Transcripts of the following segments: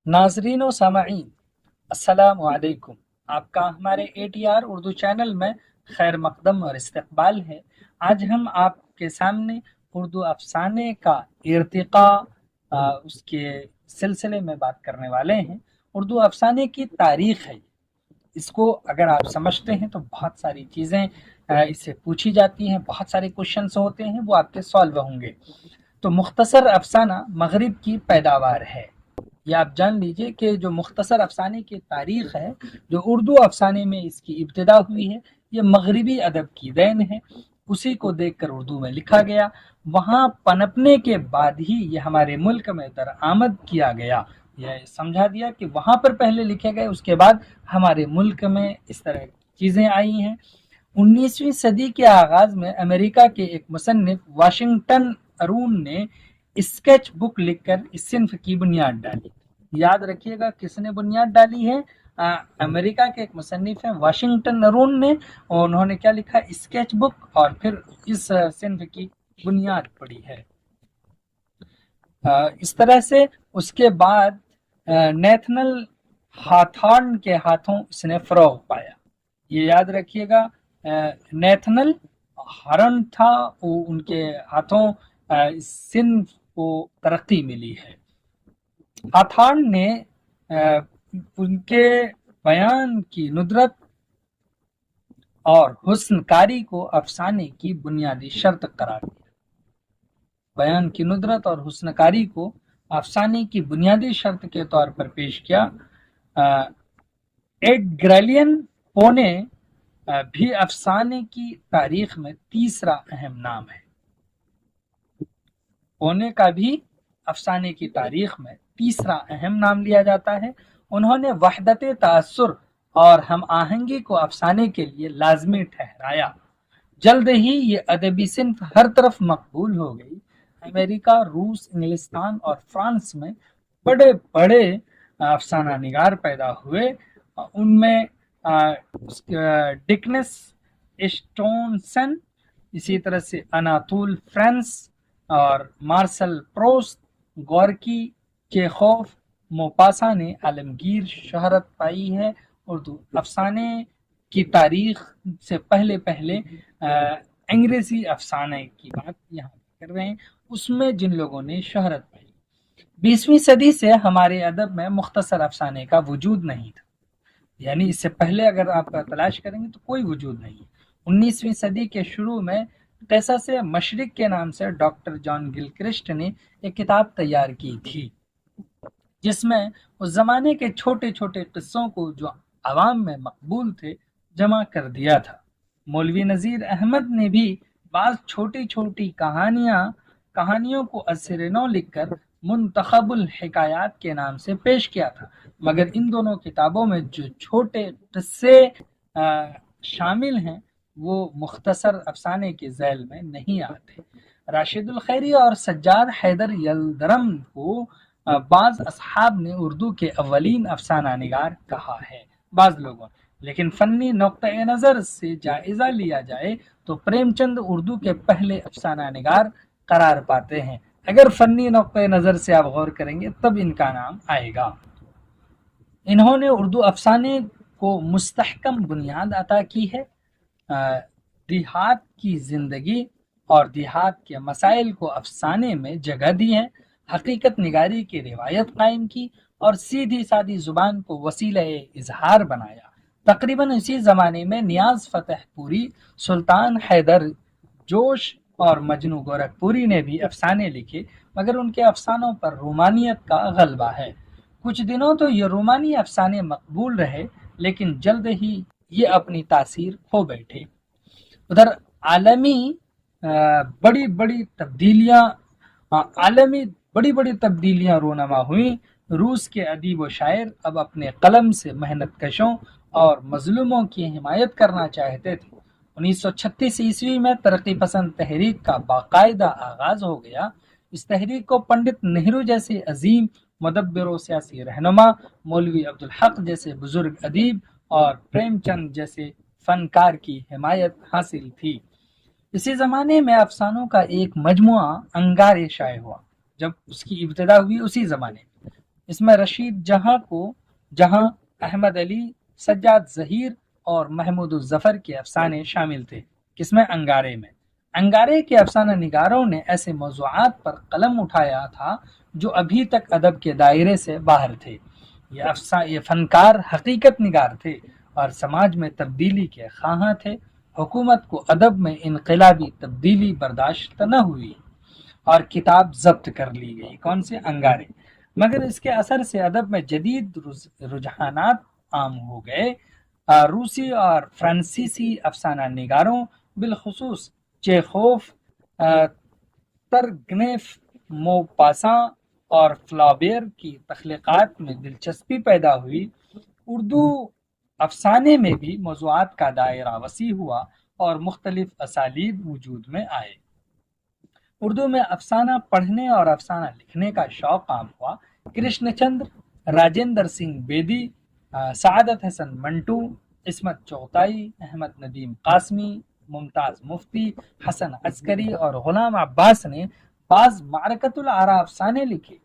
ناظرین و سامعین، السلام علیکم۔ آپ کا ہمارے ATR اردو چینل میں خیر مقدم اور استقبال ہے۔ آج ہم آپ کے سامنے اردو افسانے کا ارتقاء اس کے سلسلے میں بات کرنے والے ہیں۔ اردو افسانے کی تاریخ ہے، اس کو اگر آپ سمجھتے ہیں تو بہت ساری چیزیں اس سے پوچھی جاتی ہیں، بہت سارے کوشچنس ہوتے ہیں، وہ آپ کے سالو ہوں گے۔ تو مختصر افسانہ مغرب کی پیداوار ہے، یہ آپ جان لیجئے کہ جو مختصر افسانے کی تاریخ ہے، جو اردو افسانے میں اس کی ابتدا ہوئی ہے، یہ مغربی ادب کی دین ہے۔ اسی کو دیکھ کر اردو میں لکھا گیا، وہاں پنپنے کے بعد ہی یہ ہمارے ملک میں درآمد کیا گیا۔ یہ سمجھا دیا کہ وہاں پر پہلے لکھے گئے، اس کے بعد ہمارے ملک میں اس طرح کی چیزیں آئی ہیں۔ 19ویں صدی کے آغاز میں امریکہ کے ایک مصنف واشنگٹن ارون نے اسکیچ بک لکھ کر اس صنف کی بنیاد ڈالی۔ یاد رکھیے گا کس نے بنیاد ڈالی ہے؟ امریکہ کے ایک مصنف ہیں واشنگٹن ارون نے، اور انہوں نے کیا لکھا؟ اسکیچ بک، اور پھر اس صنف کی بنیاد پڑی ہے۔ اس طرح سے اس کے بعد نیتھنل ہاتھارن کے ہاتھوں اس نے فروغ پایا۔ یہ یاد رکھیے گا، نیتھنل ہارن تھا، ان کے ہاتھوں اس صنف کو ترقی ملی ہے۔ ہاتھارن نے ان کے بیان کی ندرت اور حسن کاری کو افسانے کی بنیادی شرط قرار دیا۔ بیان کی ندرت اور حسن کاری کو افسانے کی بنیادی شرط کے طور پر پیش کیا۔ ایڈگرلین پو نے بھی افسانے کی تاریخ میں تیسرا اہم نام ہے۔ پونے کا بھی افسانے کی تاریخ میں تیسرا اہم نام لیا جاتا ہے۔ انہوں نے وحدت تاثر اور ہم آہنگی کو افسانے کے لیے لازمی ٹھہرایا۔ جلد ہی یہ ادبی صنف ہر طرف مقبول ہو گئی۔ امریکہ، روس، انگلستان اور فرانس میں بڑے بڑے افسانہ نگار پیدا ہوئے۔ ان میں ڈکنس، اسٹونسن، اسی طرح سے اناتول فرانس اور martial Proust, Gorky, Chekhov, Mupasa نے عالمگیر شہرت پائی ہے۔ اردو افسانے کی تاریخ سے پہلے انگریزی افسانے کی بات یہاں کر رہے ہیں، اس میں جن لوگوں نے شہرت پائی۔ 20ویں صدی سے ہمارے ادب میں مختصر افسانے کا وجود نہیں تھا، یعنی اس سے پہلے اگر آپ تلاش کریں گے تو کوئی وجود نہیں۔ 19ویں صدی کے شروع میں قصص مشرق کے نام سے ڈاکٹر جان گلکرسٹ نے ایک کتاب تیار کی تھی، جس میں اس زمانے کے چھوٹے چھوٹے قصوں کو جو عوام میں مقبول تھے جمع کر دیا تھا۔ مولوی نذیر احمد نے بھی بعض چھوٹی چھوٹی کہانیوں کو اثر نو لکھ کر منتخب الحکایات کے نام سے پیش کیا تھا، مگر ان دونوں کتابوں میں جو چھوٹے قصے شامل ہیں وہ مختصر افسانے کے ذیل میں نہیں آتے۔ راشد الخیری اور سجاد حیدر یلدرم کو بعض اصحاب نے اردو کے اولین افسانہ نگار کہا ہے، بعض لوگوں، لیکن فنی نقطۂ نظر سے جائزہ لیا جائے تو پریم چند اردو کے پہلے افسانہ نگار قرار پاتے ہیں۔ اگر فنی نقطۂ نظر سے آپ غور کریں گے تب ان کا نام آئے گا۔ انہوں نے اردو افسانے کو مستحکم بنیاد عطا کی ہے، دیہات کی زندگی اور دیہات کے مسائل کو افسانے میں جگہ دی ہے، حقیقت نگاری کی روایت قائم کی اور سیدھی سادی زبان کو وسیلہ اظہار بنایا۔ تقریباً اسی زمانے میں نیاز فتح پوری، سلطان حیدر جوش اور مجنو گورکھپوری نے بھی افسانے لکھے، مگر ان کے افسانوں پر رومانیت کا غلبہ ہے۔ کچھ دنوں تو یہ رومانی افسانے مقبول رہے، لیکن جلد ہی یہ اپنی تاثیر کھو بیٹھے۔ ادھر عالمی بڑی بڑی تبدیلیاں رونما ہوئیں۔ روس کے ادیب و شاعر اب اپنے قلم سے محنت کشوں اور مظلوموں کی حمایت کرنا چاہتے تھے۔ 1936 عیسوی میں ترقی پسند تحریک کا باقاعدہ آغاز ہو گیا۔ اس تحریک کو پنڈت نہرو جیسے عظیم مدبر و سیاسی رہنما، مولوی عبدالحق جیسے بزرگ ادیب اور پریم چند جیسے فنکار کی حمایت حاصل تھی۔ اسی زمانے میں افسانوں کا ایک مجموعہ انگارے شائع ہوا۔ جب اس کی ابتدا ہوئی اسی زمانے میں اس میں رشید جہاں احمد علی، سجاد ظہیر اور محمود الظفر کے افسانے شامل تھے۔ کس میں؟ انگارے میں۔ انگارے کے افسانہ نگاروں نے ایسے موضوعات پر قلم اٹھایا تھا جو ابھی تک ادب کے دائرے سے باہر تھے۔ یہ فنکار حقیقت نگار تھے اور سماج میں تبدیلی کے خواہاں تھے۔ حکومت کو ادب میں انقلابی تبدیلی برداشت نہ ہوئی اور کتاب ضبط کر لی گئی۔ کون سے؟ انگارے۔ مگر اس کے اثر سے ادب میں جدید رجحانات عام ہو گئے۔ روسی اور فرانسیسی افسانہ نگاروں، بالخصوص چیخوف، ترگنیف، موپاساں اور فلابیر کی تخلیقات میں دلچسپی پیدا ہوئی۔ اردو افسانے میں بھی موضوعات کا دائرہ وسیع ہوا اور مختلف اسالیب وجود میں آئے۔ اردو میں افسانہ پڑھنے اور افسانہ لکھنے کا شوق عام ہوا۔ کرشن چندر، راجندر سنگھ بیدی، سعادت حسن منٹو، عصمت چغتائی، احمد ندیم قاسمی، ممتاز مفتی، حسن عسکری اور غلام عباس نے بعض معرکت العرا افسانے لکھے۔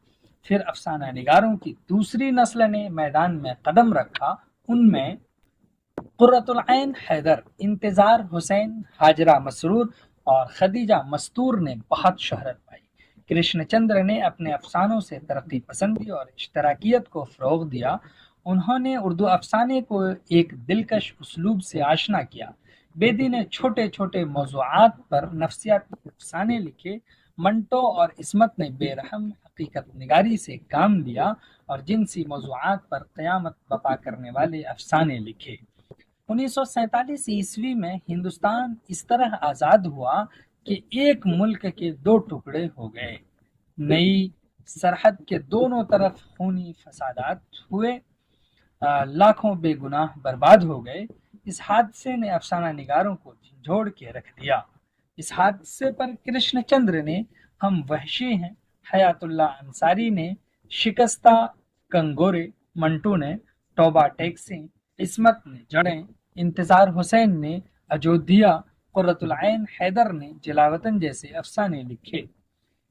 پھر افسانہ نگاروں کی دوسری نسل نے میدان میں قدم رکھا۔ ان میں قرۃ العین حیدر، انتظار حسین، حاجرہ مسرور اور خدیجہ مستور نے بہت شہرت پائی۔ کرشن چندر نے اپنے افسانوں سے ترقی پسندی اور اشتراکیت کو فروغ دیا۔ انہوں نے اردو افسانے کو ایک دلکش اسلوب سے آشنا کیا۔ بیدی نے چھوٹے چھوٹے موضوعات پر نفسیاتی افسانے لکھے۔ منٹو اور عصمت نے بے رحم حقیقت نگاری سے کام لیا اور جنسی موضوعات پر قیامت بپا کرنے والے افسانے لکھے۔ 1947 عیسوی میں ہندوستان اس طرح آزاد ہوا کہ ایک ملک کے دو ٹکڑے ہو گئے۔ نئی سرحد کے دونوں طرف خونی فسادات ہوئے، لاکھوں بے گناہ برباد ہو گئے۔ اس حادثے نے افسانہ نگاروں کو جھنجھوڑ کے رکھ دیا۔ اس حادثے پر کرشن چندر نے ہم وحشی ہیں، حیات اللہ انصاری نے شکستہ کنگورے، منٹو نے توبہ ٹیکسیں، عصمت نے جڑیں، انتظار حسین نے اجودھیا، قرۃ العین حیدر نے جلاوطن جیسے افسانے لکھے۔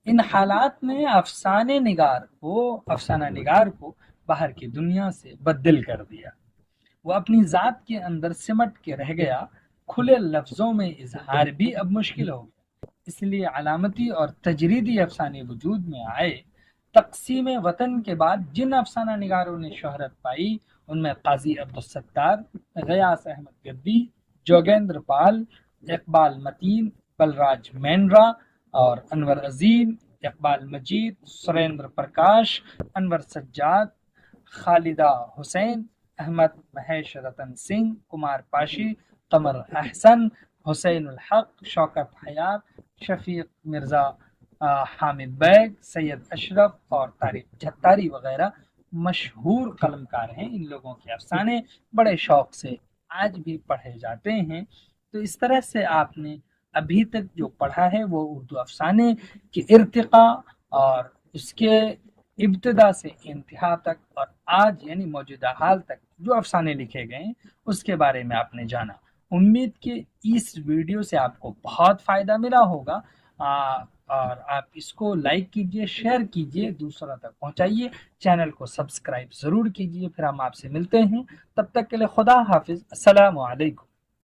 ان حالات نے افسانہ نگار کو باہر کی دنیا سے بددل کر دیا۔ وہ اپنی ذات کے اندر سمٹ کے رہ گیا۔ کھلے لفظوں میں اظہار بھی اب مشکل ہو گیا۔ اس لیے علامتی اور تجریدی افسانے وجود میں آئے۔ تقسیم وطن کے بعد جن افسانہ نگاروں نے شہرت پائی ان میں قاضی عبدالستار، غیاث احمد گدی، جوگیندر پال، اقبال متین، بلراج مینرا اور انور عظیم، اقبال مجید، سریندر پرکاش، انور سجاد، خالدہ حسین، احمد مہیش رتن سنگھ، کمار پاشی، قمر احسن، حسین الحق، شوکت حیات، شفیق مرزا، حامد بیگ، سید اشرف اور طارق جھتاری وغیرہ مشہور قلمکار ہیں۔ ان لوگوں کے افسانے بڑے شوق سے آج بھی پڑھے جاتے ہیں۔ تو اس طرح سے آپ نے ابھی تک جو پڑھا ہے وہ اردو افسانے کی ارتقاء اور اس کے ابتدا سے انتہا تک اور آج یعنی موجودہ حال تک جو افسانے لکھے گئے ہیں اس کے بارے میں آپ نے جانا۔ امید کہ اس ویڈیو سے آپ کو بہت فائدہ ملا ہوگا، اور آپ اس کو لائک کیجئے، شیئر کیجئے، دوسروں تک پہنچائیے، چینل کو سبسکرائب ضرور کیجئے۔ پھر ہم آپ سے ملتے ہیں، تب تک کے لیے خدا حافظ، السلام علیکم۔